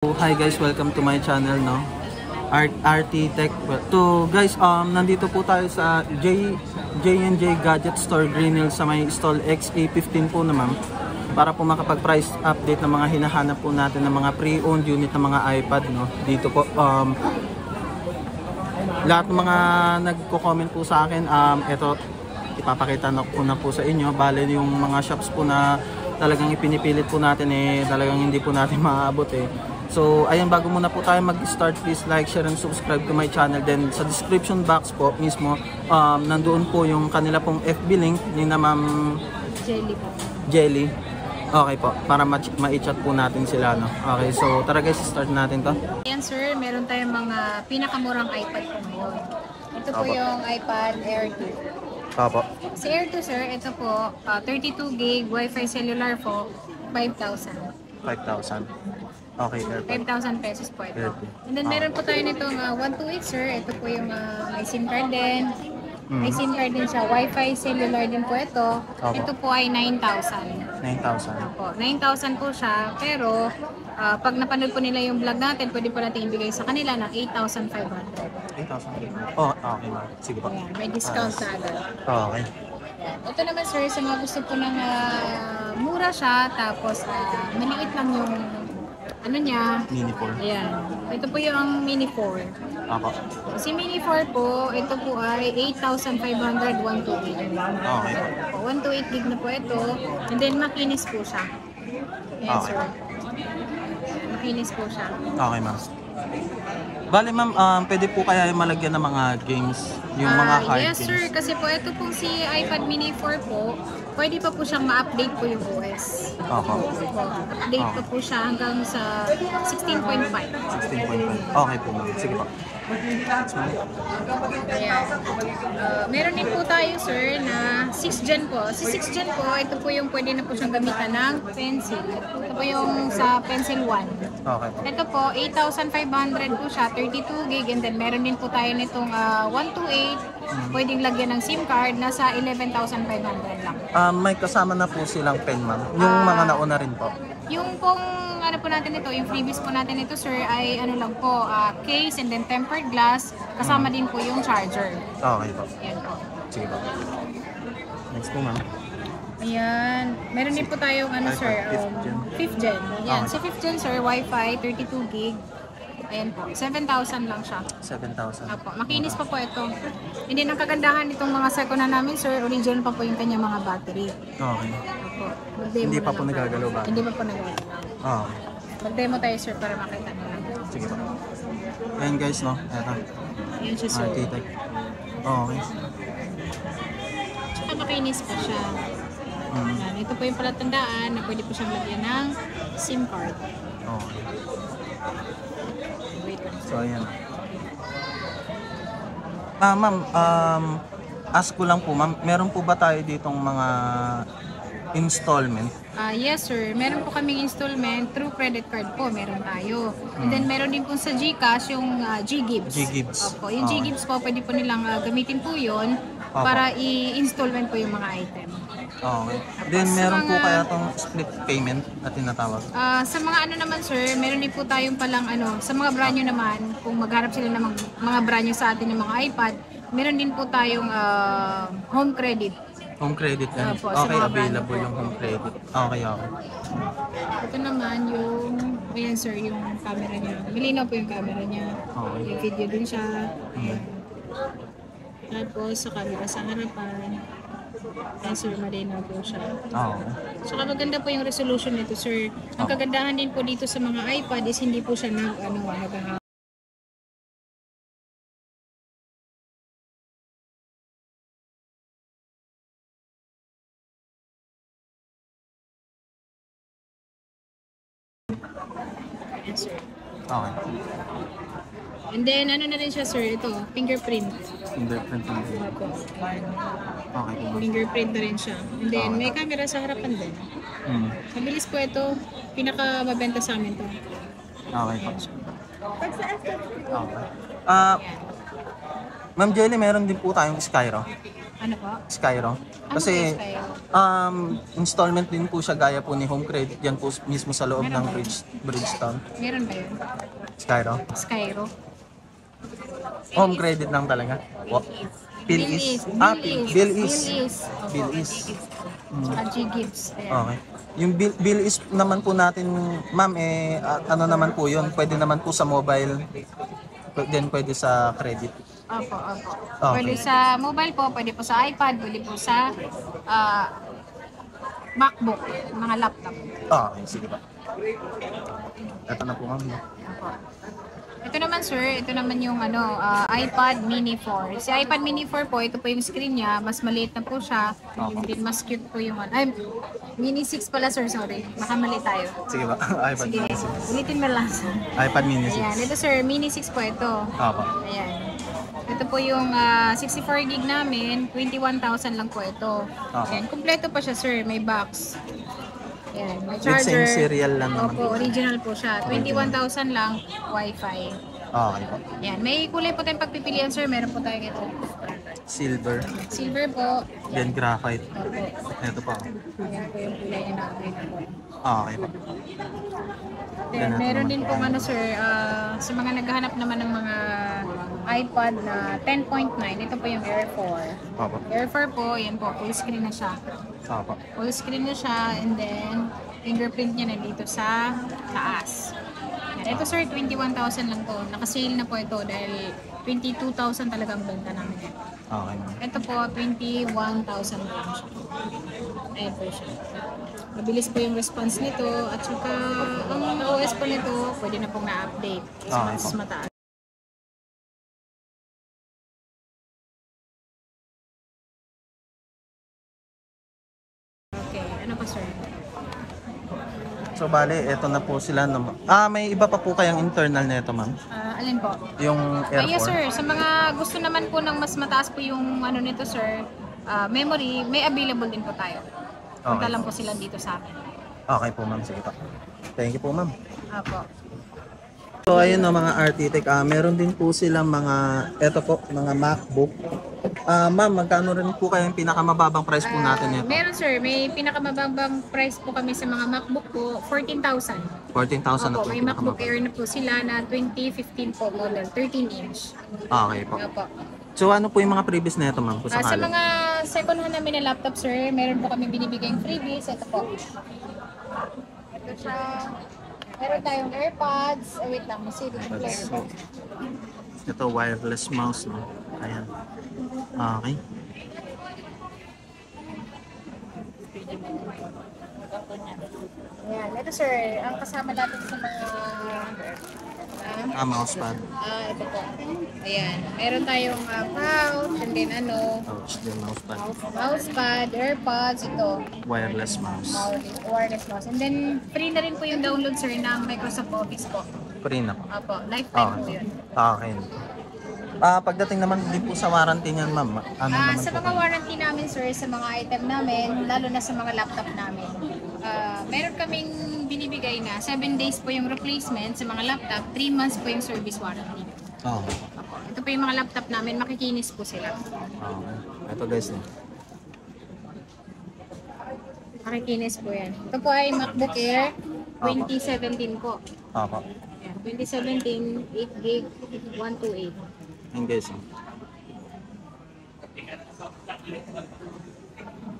Hi guys, welcome to my channel, no? RT Tech. To guys, nandito po tayo sa J&J Gadget Store Green Hills sa may stall XA15 po naman para po makapag-price update ng mga hinahanap po natin ng mga pre-owned unit ng mga iPad, no? Dito po lahat ng mga nagko-comment po sa akin, ito ipapakita ko na po sa inyo. Bale yung mga shops po na talagang ipinipilit po natin talagang hindi po natin maaabot So, ayan, bago muna po tayo mag-start, please like, share, and subscribe to my channel. Then, sa description box po mismo, nandoon po yung kanila pong FB link ni na Ma'am Jelly po. Jelly. Okay po, para ma-chat po natin sila, no? Okay, so tara guys, start natin to. Ayan sir, meron tayong mga pinakamurang iPad po ngayon. Ito po yung iPad Air 2. Opo. Si Air 2 sir, ito po, 32 gig Wi-Fi cellular po, 5,000. 5,000. Okay, AirPod. 5,000 pesos po ito. AirPod. And then meron po tayo nitong 128 sir. Ito po yung may SIM card din. May SIM card din siya. Wi-Fi cellular din po ito. Opo. Ito po ay 9,000. 9,000. Opo, 9,000 po siya. Pero pag napanood po nila yung vlog natin, pwede po natin ibigay sa kanila ng 8,500. 8,000. Oh, okay ma'am. Sige po. Ayan, may discount na agad. Okay. Ito naman sir, sa mga gusto po ng mura siya, tapos maliit lang yung ano niya. Mini 4. Ayan. Ito po yung Mini 4. Opo. Si Mini 4 po, ito po ay 8,500 128. Okay po. 128 gig na po ito. And then makinis po siya. Ayan Okay. sir. Makinis po siya. Okay ma'am. Bale ma'am, pwede po kaya yung malagyan ng mga games, yung mga hard yes sir, games? kasi po ito pong si iPad Mini 4 po, pwede pa po siyang ma-update po yung OS. Opo. Update pa po siya hanggang sa 16.5. 16.5. Okay po ma'am. Sige po. Ayan. Meron din po tayo sir na 6th gen po. Si 6th gen po, ito po yung pwede na po siyang gamitan ng pencil. Ito po yung sa pencil 1. Okay po. Ito po, 8,500 po siya, 32 gig. And then meron din po tayo nitong 128. Pwedeng lagyan ng SIM card, nasa 11,500 lang. May kasama na po silang pen ma'am. Yung mga nauna rin po. Yung pong ano po natin ito, yung freebies po natin ito sir ay ano lang po, case and then tempered glass. Kasama din po yung charger. Okay po. Yan po. Sige po. Next po ma'am. Ayan. Meron din po tayong ano sir, 5th gen. 5th gen. Yan. Okay. Si 5th gen sir, Wi-Fi, 32 gig. Ayan po. 7,000 lang siya. 7,000. Opo, makinis pa po ito. Hindi ang kagandahan nitong mga second na namin, sir, original pa po yung kanyang mga battery. Okay. Opo. Hindi pa po nagagalaw ba? Hindi pa po nagagalaw. Okay. Mag-demo tayo, sir, para makita nila. Sige po. Ayan guys, no? Eto. Ayan siya, sir. RT-Tech. Okay. Tsaka makinis pa siya. Ayan, ito po yung palatandaan na pwede po siyang lagyan ng SIM card. Okay. Wait lang. So, ayan. Ma'am, ask ko lang po, ma'am, meron po ba tayo ditong mga installment? Yes sir, meron po kaming installment through credit card po, meron tayo. And then meron din po sa GCash yung G-Gibbs. G-Gibbs. Opo, yung Okay. G-Gibbs po, pwede po nilang gamitin po yun para i-installment po yung mga item. Okay. Then, Tapos, meron po mga- kaya tong split payment na tinatawag? Sa mga ano naman sir, meron din po tayong palang ano, sa mga brand new naman, kung magharap sila ng mga brand new sa atin ng mga iPad, meron din po tayong home credit. Home credit yan? Opo, sa Okay, mga available brand yung home credit. Okay, okay. Ito naman yung, ayan sir, yung camera niya. Malinaw po yung camera niya. Okay. May video din siya. Ayan. Tapos sa camera sa harapan. Ayan sir, malinaw po siya. Okay. Saka maganda po yung resolution nito sir. Ang kagandahan din po dito sa mga iPad is hindi po siya nag-hang. Yes sir. Okay. And then ano na rin siya sir, ito, fingerprint. Fingerprint lang din. Opo. Okay po. Fingerprint na rin siya. And then may camera sa harapan din. Mabilis po ito. Pinaka mabenta sa amin to. Okay po. Okay. Ma'am Jelly, meron din po tayong Skyro. Ano po? Skyro. Ano Kasi po kayo? installment din po siya gaya po ni Home Credit. Yan po mismo sa loob Meron ng ba yun? Bridgetown. Meron ba yun? Skyro. Skyro? Home Credit lang talaga. PhilEase. PhilEase. PhilEase. Tsaka G-Gibbs. Ayan. Okay. Yung PhilEase naman po natin, ma'am, ano naman po yun? Pwede naman po sa mobile, then pwede sa credit. Opo, opo. Okay. Pwede sa mobile po, pwede po sa iPad, pwede po sa MacBook, mga laptop. Okay, sige ba. Ito na po, ma'am. Opo. Ito naman sir, ito naman yung iPad Mini 4. Si iPad Mini 4 po, ito po yung screen niya, mas maliit na po siya. Okay. Din mas cute po yung ay, Mini 6 pala sir, sorry. Baka mali tayo. Sige ba. iPad Sige, Mini 6. ulitin mo lang sir. iPad Mini 6. Ayan, ito sir, Mini 6 po ito. Opo. Ayan. Ito po yung 64 gig namin, 21,000 lang po ito. Okay. Ayan, kumpleto pa siya sir, may box. Ayan, may With charger. same serial lang naman. Opo, original po siya. 21,000 lang, Wi-Fi. Okay po. Ayan, may kulay po tayong pagpipilian sir, meron po tayo ito. Silver, Silver po. then graphite. Opo. Ito po. Ayan po yung kulay niya natin. Okay po. Then, meron din pong sir, sa mga naghahanap naman ng mga iPad na 10.9, ito po yung Air 4. Opo. Air 4 po, yan po, full screen na siya. Opo. Full screen na siya, and then fingerprint niya nandito sa taas. Yan. Ito sir, 21,000 lang to. Nakasale na po ito dahil 22,000 talagang benta namin yan. Okay, ma'am. Ito po, 21,000 lang siya. Ayan po siya. Mabilis po yung response nito at saka ang OS po nito pwede na pong na-update. Kasi Okay mas po. mataas. Okay, ano pa sir? So, bale, ito na po sila. May iba pa po kayang internal na ito, ma'am? Alin po? Yung Air 4? Yes sir, sa mga gusto naman po ng mas mataas po yung nito sir, memory, may available din po tayo. Punta Okay. lang po sila dito sa amin. Okay po, ma'am. Sige po. Thank you po, ma'am. Apo. So, ayun na mga Architect. Meron din po silang mga, eto po, mga MacBook. Ma'am, magkano rin po kayong pinakamababang price po natin nito? Meron sir, may pinakamababang price po kami sa mga MacBook po, 14,000. 14,000 na Opo, po. may MacBook pinakamababa. Air na po sila na 2015 po model, 13 inch. Okay po. Opo. So, ano po yung mga previous na ito, ma'am? Kung Sa sakali. mga second hand namin na laptop sir, meron po kami binibigayng freebies. Ito po. Ito siya. Meron tayong AirPods. Wait lang, masili yung player So, ito, wireless mouse, no? Ayan. Okay. Ayan, ito sir, ang kasama natin sa mga Mousepad. ito po. Ayan, meron tayong pouch, and then Ouch, the mousepad. mousepad, AirPods, ito. Wireless mouse. Wireless mouse. And then, free na rin po yung download sir ng Microsoft Office po. Free na po. Apo, lifetime po Okay. yun. Okay. Pagdating naman din po sa warranty niyan, ma'am. Ano naman Sa po? mga warranty namin sir, sa mga item namin, lalo na sa mga laptop namin, meron kaming binibigay na 7 days po yung replacement sa mga laptop, 3 months po yung service warranty. Okay. Apo. Ito po yung mga laptop namin, makikinis po sila. Okay. Ito guys, no? Makikinis po yan. Ito po ay MacBook Air 2017 po. Opo. Ayan, 2017, 8 gig, 128. Ayan guys, no?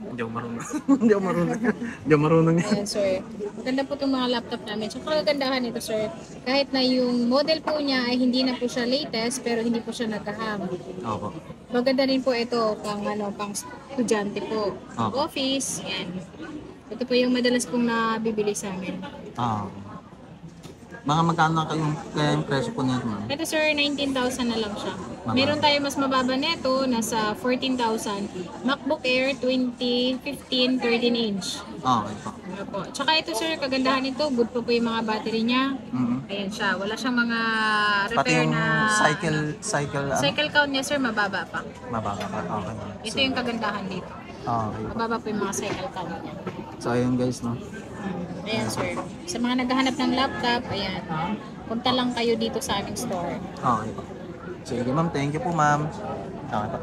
Hindi ako marunong. Hindi ako marunong. Hindi ako marunong. Ayan, sir. Maganda po itong mga laptop namin. Tsaka kagandahan nito, sir. Kahit na yung model po niya ay hindi na po siya latest, pero hindi po siya nagka-hang. Opo. Maganda rin po ito pang estudyante po. Opo. Office, yan. Ito po yung madalas pong nabibili sa amin. Mga magkano kaya yung presyo po nito, ma'am? Ito, sir, 19,000 na lang siya. Meron tayo mas mababa nito, nasa 14,000. MacBook Air 2015 13 inch. Okay po. Opo. Tsaka ito, sir, kagandahan nito, good po yung mga battery niya. Ayan siya, wala siyang mga Pati repair yung na cycle count niya sir, mababa pa. mababa pa. Okay. Ito yung kagandahan dito. Okay. Mababa po yung mga cycle count niya. So, ayun guys, no? Ayan sir. Sa mga naghahanap ng laptop, ayan. Punta lang kayo dito sa aming store. Okay po. Sige ma'am, thank you po ma'am. Okay po.